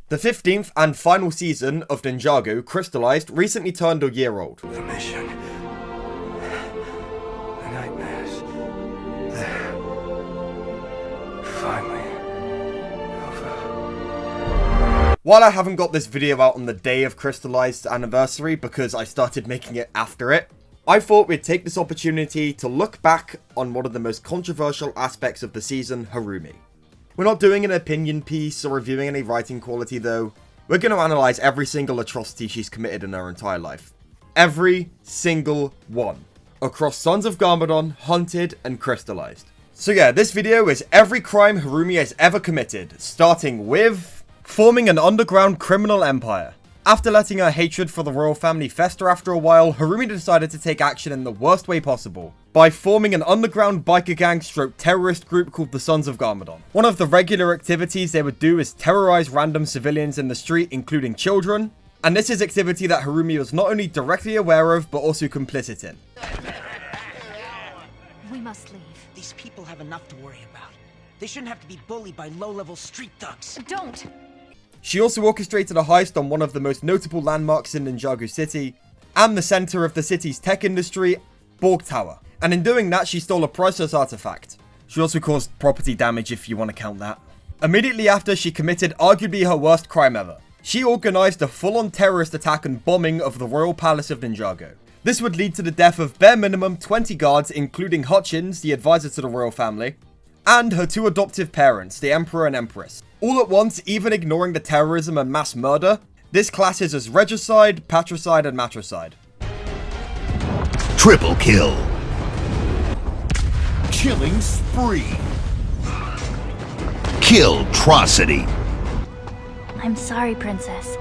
The 15th and final season of Ninjago, Crystalized, recently turned a year old. The mission. The nightmares. They're finally over. While I haven't got this video out on the day of Crystalized's anniversary because I started making it after it, I thought we'd take this opportunity to look back on one of the most controversial aspects of the season, Harumi. We're not doing an opinion piece or reviewing any writing quality though. We're going to analyze every single atrocity she's committed in her entire life. Every single one. Across Sons of Garmadon, Hunted, and Crystalized. So yeah, this video is every crime Harumi has ever committed, starting with forming an underground criminal empire. After letting her hatred for the royal family fester after a while, Harumi decided to take action in the worst way possible, by forming an underground biker gang stroke terrorist group called the Sons of Garmadon. One of the regular activities they would do is terrorize random civilians in the street, including children, and this is activity that Harumi was not only directly aware of, but also complicit in. We must leave. These people have enough to worry about. They shouldn't have to be bullied by low-level street thugs. Don't! She also orchestrated a heist on one of the most notable landmarks in Ninjago City, and the center of the city's tech industry, Borg Tower. And in doing that, she stole a priceless artifact. She also caused property damage, if you want to count that. Immediately after, she committed arguably her worst crime ever. She organized a full-on terrorist attack and bombing of the Royal Palace of Ninjago. This would lead to the death of bare minimum 20 guards, including Hutchins, the advisor to the royal family, and her two adoptive parents, the Emperor and Empress. All at once, even ignoring the terrorism and mass murder, this classes as regicide, patricide, and matricide. Triple kill. Killing spree. Killtrocity. I'm sorry, Princess.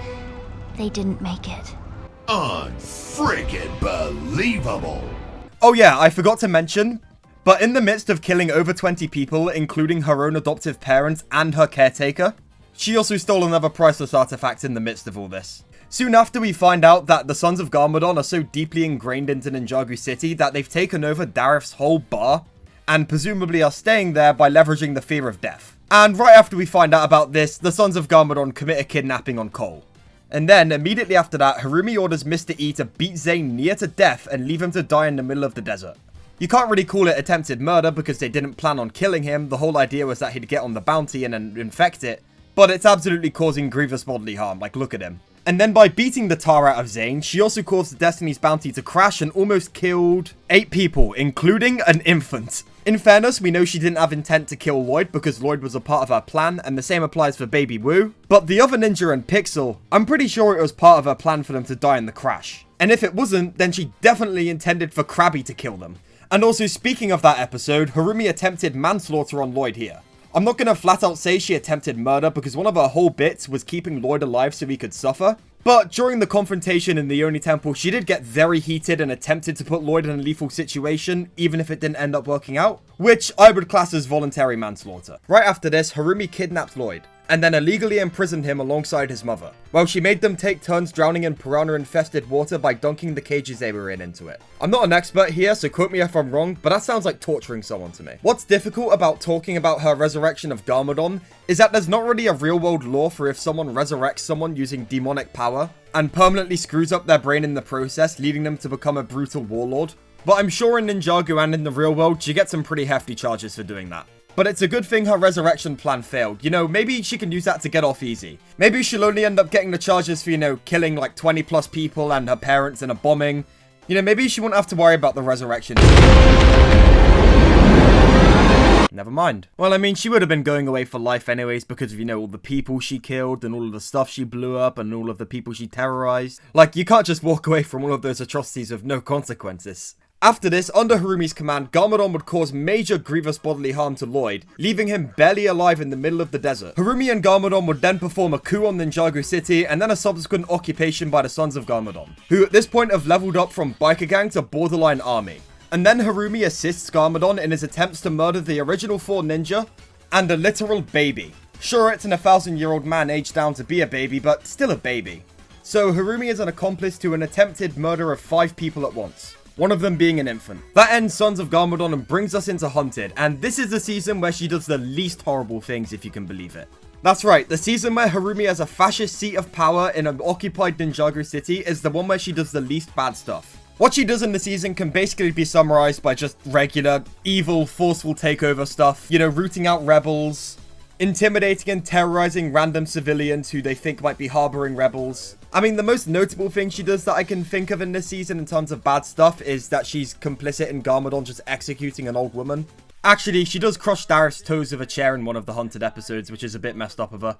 They didn't make it. Unfreaking believable. Oh yeah, I forgot to mention, but in the midst of killing over 20 people, including her own adoptive parents and her caretaker, she also stole another priceless artifact in the midst of all this. Soon after, we find out that the Sons of Garmadon are so deeply ingrained into Ninjago City that they've taken over Darif's whole bar, and presumably are staying there by leveraging the fear of death. And right after we find out about this, the Sons of Garmadon commit a kidnapping on Cole. And then, immediately after that, Harumi orders Mr. E to beat Zane near to death and leave him to die in the middle of the desert. You can't really call it attempted murder because they didn't plan on killing him. The whole idea was that he'd get on the bounty and then infect it. But it's absolutely causing grievous bodily harm, like look at him. And then by beating the tar out of Zane, she also caused Destiny's bounty to crash and almost killed 8 people, including an infant. In fairness, we know she didn't have intent to kill Lloyd because Lloyd was a part of her plan, and the same applies for Baby Wu. But the other ninja and Pixel, I'm pretty sure it was part of her plan for them to die in the crash. And if it wasn't, then she definitely intended for Krabby to kill them. And also, speaking of that episode, Harumi attempted manslaughter on Lloyd here. I'm not going to flat out say she attempted murder because one of her whole bits was keeping Lloyd alive so he could suffer. But during the confrontation in the Oni Temple, she did get very heated and attempted to put Lloyd in a lethal situation, even if it didn't end up working out, which I would class as voluntary manslaughter. Right after this, Harumi kidnapped Lloyd, and then illegally imprisoned him alongside his mother, while she made them take turns drowning in piranha-infested water by dunking the cages they were in into it. I'm not an expert here, so quote me if I'm wrong, but that sounds like torturing someone to me. What's difficult about talking about her resurrection of Garmadon is that there's not really a real-world law for if someone resurrects someone using demonic power, and permanently screws up their brain in the process, leading them to become a brutal warlord. But I'm sure in Ninjago and in the real world, she gets some pretty hefty charges for doing that. But it's a good thing her resurrection plan failed. You know, maybe she can use that to get off easy. Maybe she'll only end up getting the charges for, you know, killing like 20 plus people and her parents in a bombing. You know, maybe she won't have to worry about the resurrection. Never mind. Well, I mean, she would have been going away for life anyways because of, you know, all the people she killed and all of the stuff she blew up and all of the people she terrorized. Like, you can't just walk away from all of those atrocities with no consequences. After this, under Harumi's command, Garmadon would cause major grievous bodily harm to Lloyd, leaving him barely alive in the middle of the desert. Harumi and Garmadon would then perform a coup on Ninjago City, and then a subsequent occupation by the Sons of Garmadon, who at this point have leveled up from biker gang to borderline army. And then Harumi assists Garmadon in his attempts to murder the original 4 ninja, and a literal baby. Sure, it's an 1,000-year-old man aged down to be a baby, but still a baby. So Harumi is an accomplice to an attempted murder of 5 people at once, one of them being an infant. That ends Sons of Garmadon and brings us into Hunted, and this is the season where she does the least horrible things, if you can believe it. That's right, the season where Harumi has a fascist seat of power in an occupied Ninjago city is the one where she does the least bad stuff. What she does in the season can basically be summarized by just regular, evil, forceful takeover stuff. You know, rooting out rebels, intimidating and terrorizing random civilians who they think might be harboring rebels. I mean, the most notable thing she does that I can think of in this season in terms of bad stuff is that she's complicit in Garmadon just executing an old woman. Actually, she does crush Dareth's toes with a chair in one of the Hunted episodes, which is a bit messed up of her.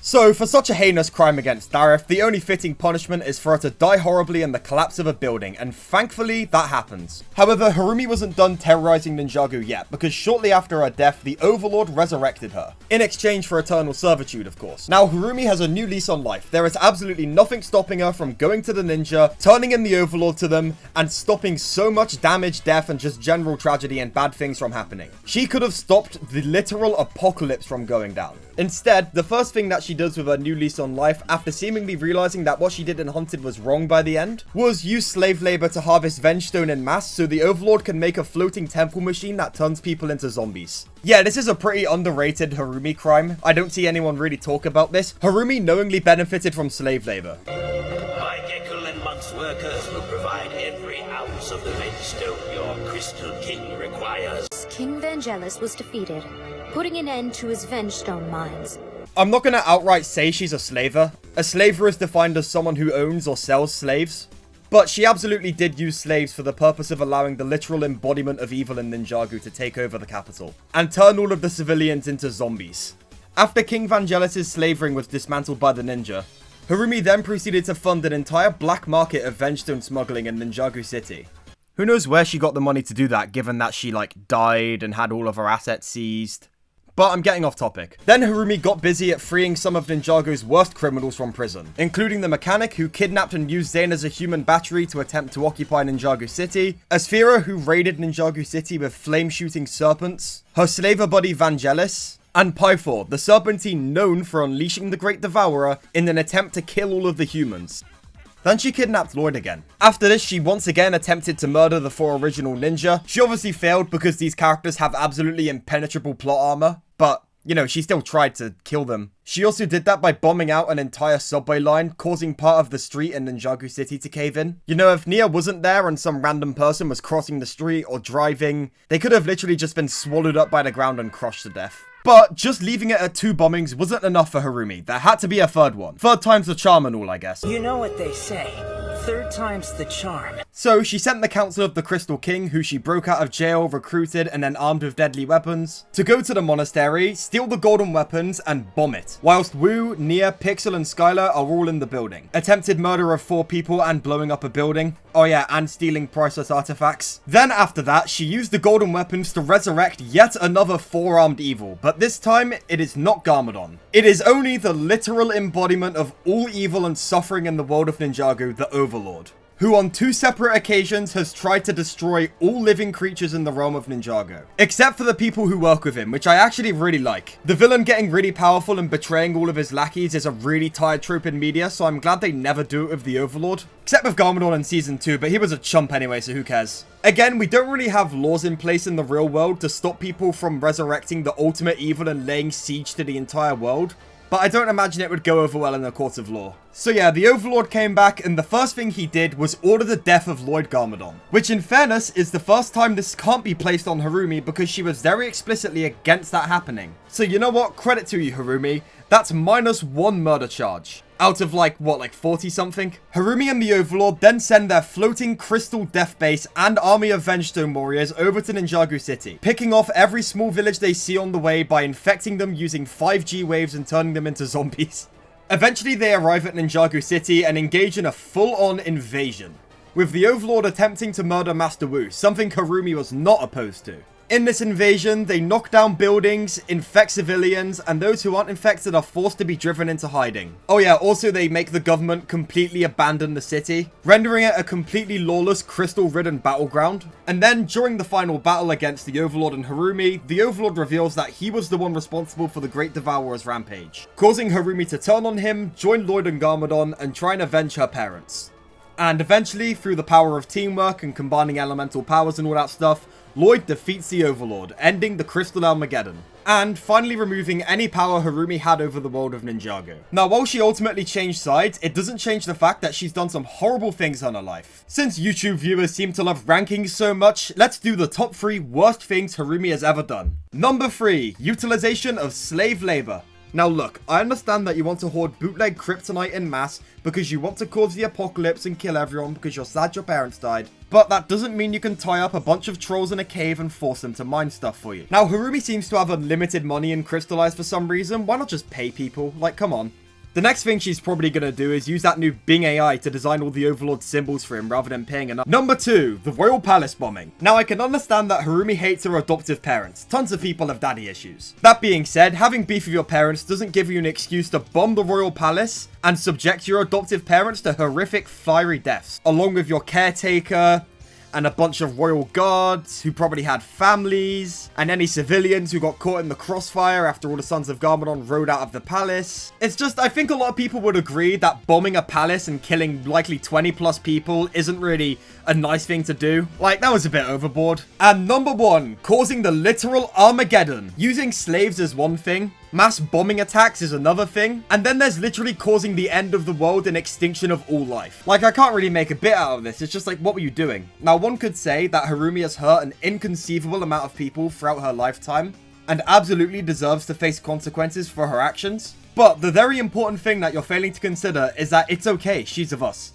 So, for such a heinous crime against Dareth, the only fitting punishment is for her to die horribly in the collapse of a building, and thankfully, that happens. However, Harumi wasn't done terrorizing Ninjago yet, because shortly after her death, the Overlord resurrected her. In exchange for eternal servitude, of course. Now, Harumi has a new lease on life. There is absolutely nothing stopping her from going to the ninja, turning in the Overlord to them, and stopping so much damage, death, and just general tragedy and bad things from happening. She could have stopped the literal apocalypse from going down. Instead, the first thing that she does with her new lease on life, after seemingly realizing that what she did in Hunted was wrong by the end, was use slave labor to harvest Vengestone en masse so the Overlord can make a floating temple machine that turns people into zombies. Yeah, this is a pretty underrated Harumi crime. I don't see anyone really talk about this. Harumi knowingly benefited from slave labor. My Gekul and Monk's workers will provide every ounce of the Vengestone your Crystal King requires. King Vangelis was defeated, putting an end to his Vengestone mines. I'm not gonna outright say she's a slaver. A slaver is defined as someone who owns or sells slaves. But she absolutely did use slaves for the purpose of allowing the literal embodiment of evil in Ninjago to take over the capital, and turn all of the civilians into zombies. After King Vangelis' slave ring was dismantled by the ninja, Harumi then proceeded to fund an entire black market of Vengestone smuggling in Ninjago City. Who knows where she got the money to do that, given that she, died and had all of her assets seized. But I'm getting off topic. Then Harumi got busy at freeing some of Ninjago's worst criminals from prison, including the mechanic who kidnapped and used Zane as a human battery to attempt to occupy Ninjago City, Asphira who raided Ninjago City with flame-shooting serpents, her slaver buddy Vangelis, and Pythor, the serpentine known for unleashing the Great Devourer in an attempt to kill all of the humans. Then she kidnapped Lloyd again. After this, she once again attempted to murder the 4 original ninja. She obviously failed because these characters have absolutely impenetrable plot armor, but, you know, she still tried to kill them. She also did that by bombing out an entire subway line, causing part of the street in Ninjago City to cave in. You know, if Nia wasn't there and some random person was crossing the street or driving, they could have literally just been swallowed up by the ground and crushed to death. But just leaving it at 2 bombings wasn't enough for Harumi. There had to be a third one. Third time's the charm and all, I guess. You know what they say. Third time's the charm. So she sent the Council of the Crystal King, who she broke out of jail, recruited, and then armed with deadly weapons, to go to the monastery, steal the golden weapons, and bomb it. Whilst Wu, Nia, Pixel, and Skylar are all in the building. Attempted murder of 4 people and blowing up a building. Oh yeah, and stealing priceless artifacts. Then after that, she used the golden weapons to resurrect yet another 4-armed evil, but this time, it is not Garmadon. It is only the literal embodiment of all evil and suffering in the world of Ninjago, the Overlord, who on 2 separate occasions has tried to destroy all living creatures in the realm of Ninjago. Except for the people who work with him, which I actually really like. The villain getting really powerful and betraying all of his lackeys is a really tired trope in media, so I'm glad they never do it with the Overlord. Except with Garmadon in Season 2, but he was a chump anyway, so who cares? Again, we don't really have laws in place in the real world to stop people from resurrecting the ultimate evil and laying siege to the entire world, but I don't imagine it would go over well in a court of law. So yeah, the Overlord came back, and the first thing he did was order the death of Lloyd Garmadon. Which in fairness is the first time this can't be placed on Harumi because she was very explicitly against that happening. So you know what? Credit to you, Harumi. That's -1 murder charge. Out of like 40 something? Harumi and the Overlord then send their floating crystal death base and army of Vengestone warriors over to Ninjago City, picking off every small village they see on the way by infecting them using 5G waves and turning them into zombies. Eventually they arrive at Ninjago City and engage in a full-on invasion, with the Overlord attempting to murder Master Wu, something Harumi was not opposed to. In this invasion, they knock down buildings, infect civilians, and those who aren't infected are forced to be driven into hiding. Oh yeah, also they make the government completely abandon the city, rendering it a completely lawless, crystal-ridden battleground. And then, during the final battle against the Overlord and Harumi, the Overlord reveals that he was the one responsible for the Great Devourer's rampage, causing Harumi to turn on him, join Lloyd and Garmadon, and try and avenge her parents. And eventually, through the power of teamwork and combining elemental powers and all that stuff, Lloyd defeats the Overlord, ending the Crystal Armageddon, and finally removing any power Harumi had over the world of Ninjago. Now, while she ultimately changed sides, it doesn't change the fact that she's done some horrible things in her life. Since YouTube viewers seem to love rankings so much, let's do the top 3 worst things Harumi has ever done. Number 3, utilization of slave labor. Now look, I understand that you want to hoard bootleg kryptonite in mass because you want to cause the apocalypse and kill everyone because you're sad your parents died. But that doesn't mean you can tie up a bunch of trolls in a cave and force them to mine stuff for you. Now Harumi seems to have unlimited money in Crystalized for some reason. Why not just pay people? Like, come on. The next thing she's probably going to do is use that new Bing AI to design all the Overlord symbols for him rather than paying enough. Number 2, the Royal Palace bombing. Now I can understand that Harumi hates her adoptive parents. Tons of people have daddy issues. That being said, having beef with your parents doesn't give you an excuse to bomb the Royal Palace and subject your adoptive parents to horrific fiery deaths, along with your caretaker, and a bunch of royal guards who probably had families, and any civilians who got caught in the crossfire after all the sons of Garmadon rode out of the palace. It's just, I think a lot of people would agree that bombing a palace and killing likely 20 plus people isn't really a nice thing to do. Like, that was a bit overboard. And number 1, causing the literal Armageddon. Using slaves is one thing, mass bombing attacks is another thing, and then there's literally causing the end of the world and extinction of all life. Like, I can't really make a bit out of this. It's just like, what were you doing? Now, one could say that Harumi has hurt an inconceivable amount of people throughout her lifetime and absolutely deserves to face consequences for her actions. But the very important thing that you're failing to consider is that it's okay, she's of us.